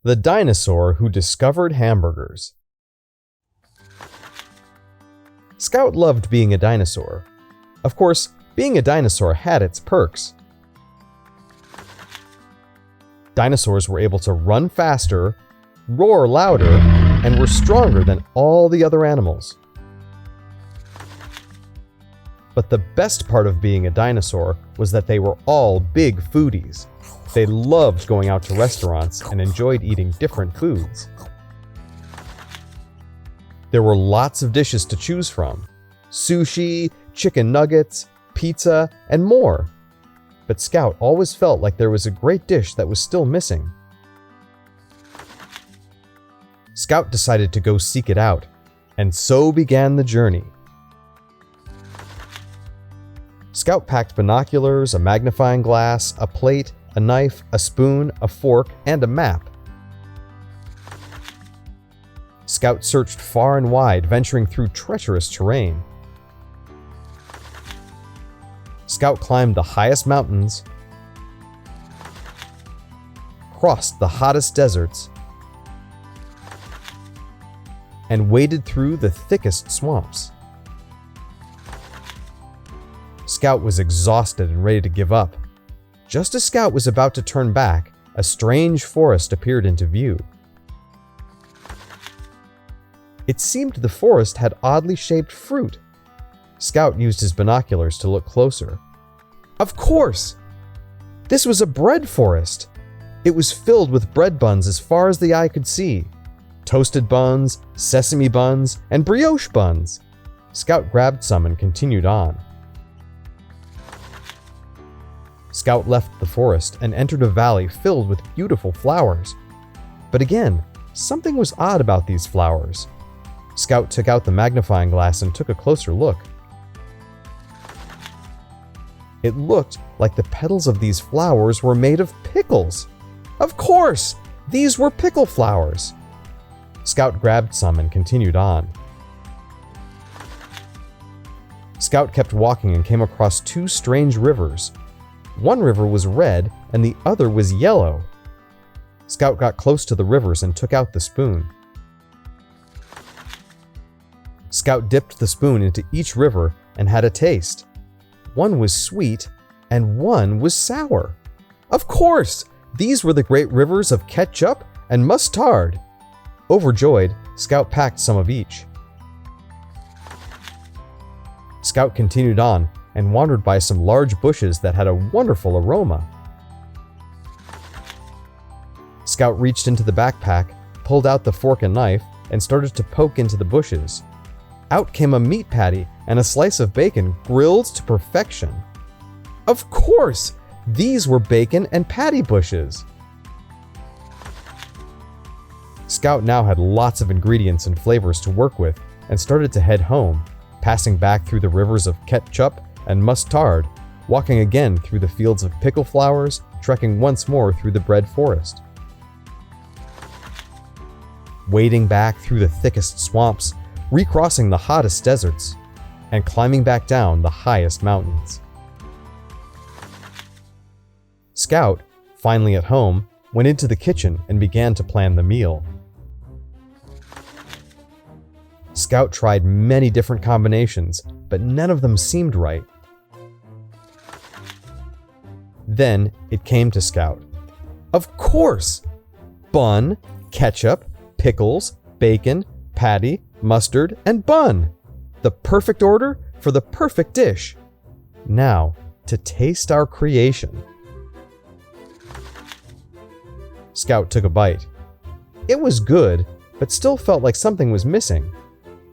The Dinosaur Who Discovered Hamburgers. Scout loved being a dinosaur. Of course, being a dinosaur had its perks. Dinosaurs were able to run faster, roar louder, and were stronger than all the other animals. But the best part of being a dinosaur was that they were all big foodies. They loved going out to restaurants and enjoyed eating different foods. There were lots of dishes to choose from: sushi, chicken nuggets, pizza, and more. But Scout always felt like there was a great dish that was still missing. Scout decided to go seek it out, and so began the journey. Scout packed binoculars, a magnifying glass, a plate, a knife, a spoon, a fork, and a map. Scout searched far and wide, venturing through treacherous terrain. Scout climbed the highest mountains, crossed the hottest deserts, and waded through the thickest swamps. Scout was exhausted and ready to give up. Just as Scout was about to turn back, a strange forest appeared into view. It seemed the forest had oddly shaped fruit. Scout used his binoculars to look closer. Of course! This was a bread forest! It was filled with bread buns as far as the eye could see. Toasted buns, sesame buns, and brioche buns. Scout grabbed some and continued on. Scout left the forest and entered a valley filled with beautiful flowers. But again, something was odd about these flowers. Scout took out the magnifying glass and took a closer look. It looked like the petals of these flowers were made of pickles. Of course! These were pickle flowers! Scout grabbed some and continued on. Scout kept walking and came across two strange rivers. One river was red and the other was yellow. Scout got close to the rivers and took out the spoon. Scout dipped the spoon into each river and had a taste. One was sweet and one was sour. Of course! These were the great rivers of ketchup and mustard. Overjoyed, Scout packed some of each. Scout continued on and wandered by some large bushes that had a wonderful aroma. Scout reached into the backpack, pulled out the fork and knife, and started to poke into the bushes. Out came a meat patty and a slice of bacon grilled to perfection. Of course! These were bacon and patty bushes. Scout now had lots of ingredients and flavors to work with and started to head home, passing back through the rivers of ketchup and mustard, walking again through the fields of pickle flowers, trekking once more through the bread forest. Wading back through the thickest swamps, recrossing the hottest deserts, and climbing back down the highest mountains. Scout, finally at home, went into the kitchen and began to plan the meal. Scout tried many different combinations, but none of them seemed right. Then it came to Scout. Of course! Bun, ketchup, pickles, bacon, patty, mustard, and bun. The perfect order for the perfect dish. Now, to taste our creation. Scout took a bite. It was good, but still felt like something was missing.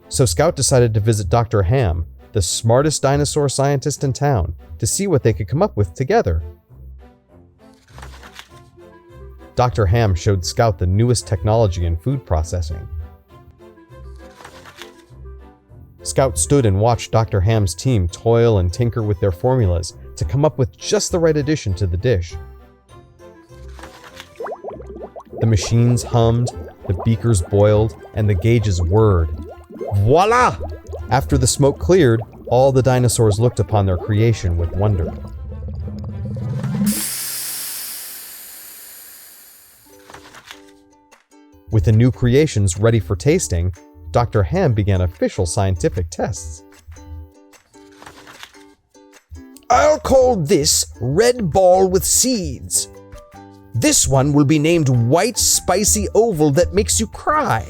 So Scout decided to visit Dr. Ham, the smartest dinosaur scientist in town, to see what they could come up with together. Dr. Ham showed Scout the newest technology in food processing. Scout stood and watched Dr. Ham's team toil and tinker with their formulas to come up with just the right addition to the dish. The machines hummed, the beakers boiled, and the gauges whirred. Voila! After the smoke cleared, all the dinosaurs looked upon their creation with wonder. With the new creations ready for tasting, Dr. Ham began official scientific tests. I'll call this Red Ball with Seeds. This one will be named White Spicy Oval That Makes You Cry.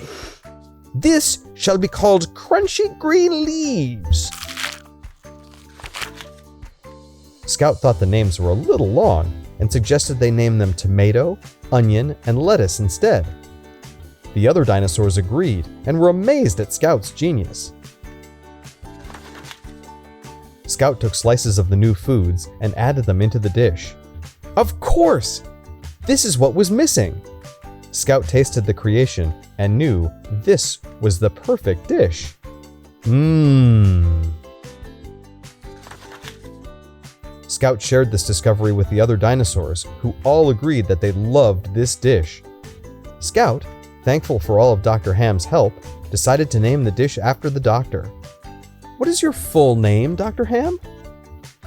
This shall be called Crunchy Green Leaves. Scout thought the names were a little long and suggested they name them Tomato, Onion, and Lettuce instead. The other dinosaurs agreed and were amazed at Scout's genius. Scout took slices of the new foods and added them into the dish. Of course! This is what was missing! Scout tasted the creation and knew this was the perfect dish. Mmm. Scout shared this discovery with the other dinosaurs, who all agreed that they loved this dish. Scout, thankful for all of Dr. Ham's help, decided to name the dish after the doctor. What is your full name, Dr. Ham?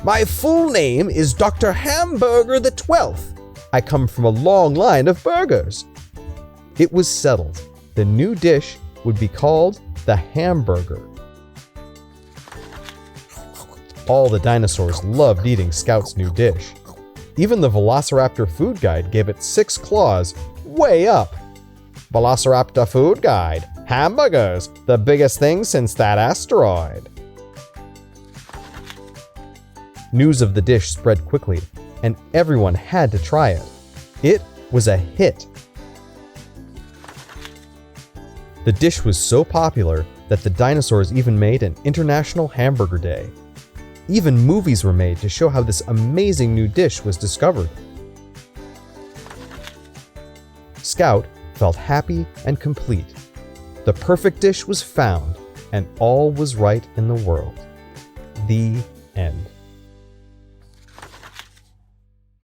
My full name is Dr. Hamburger the 12th. I come from a long line of burgers. It was settled. The new dish would be called the hamburger. All the dinosaurs loved eating Scout's new dish. Even the Velociraptor food guide gave it 6 claws way up. Velociraptor food guide. Hamburgers, the biggest thing since that asteroid. News of the dish spread quickly, and everyone had to try it. It was a hit. The dish was so popular that the dinosaurs even made an International Hamburger Day. Even movies were made to show how this amazing new dish was discovered. Scout felt happy and complete. The perfect dish was found, and all was right in the world. The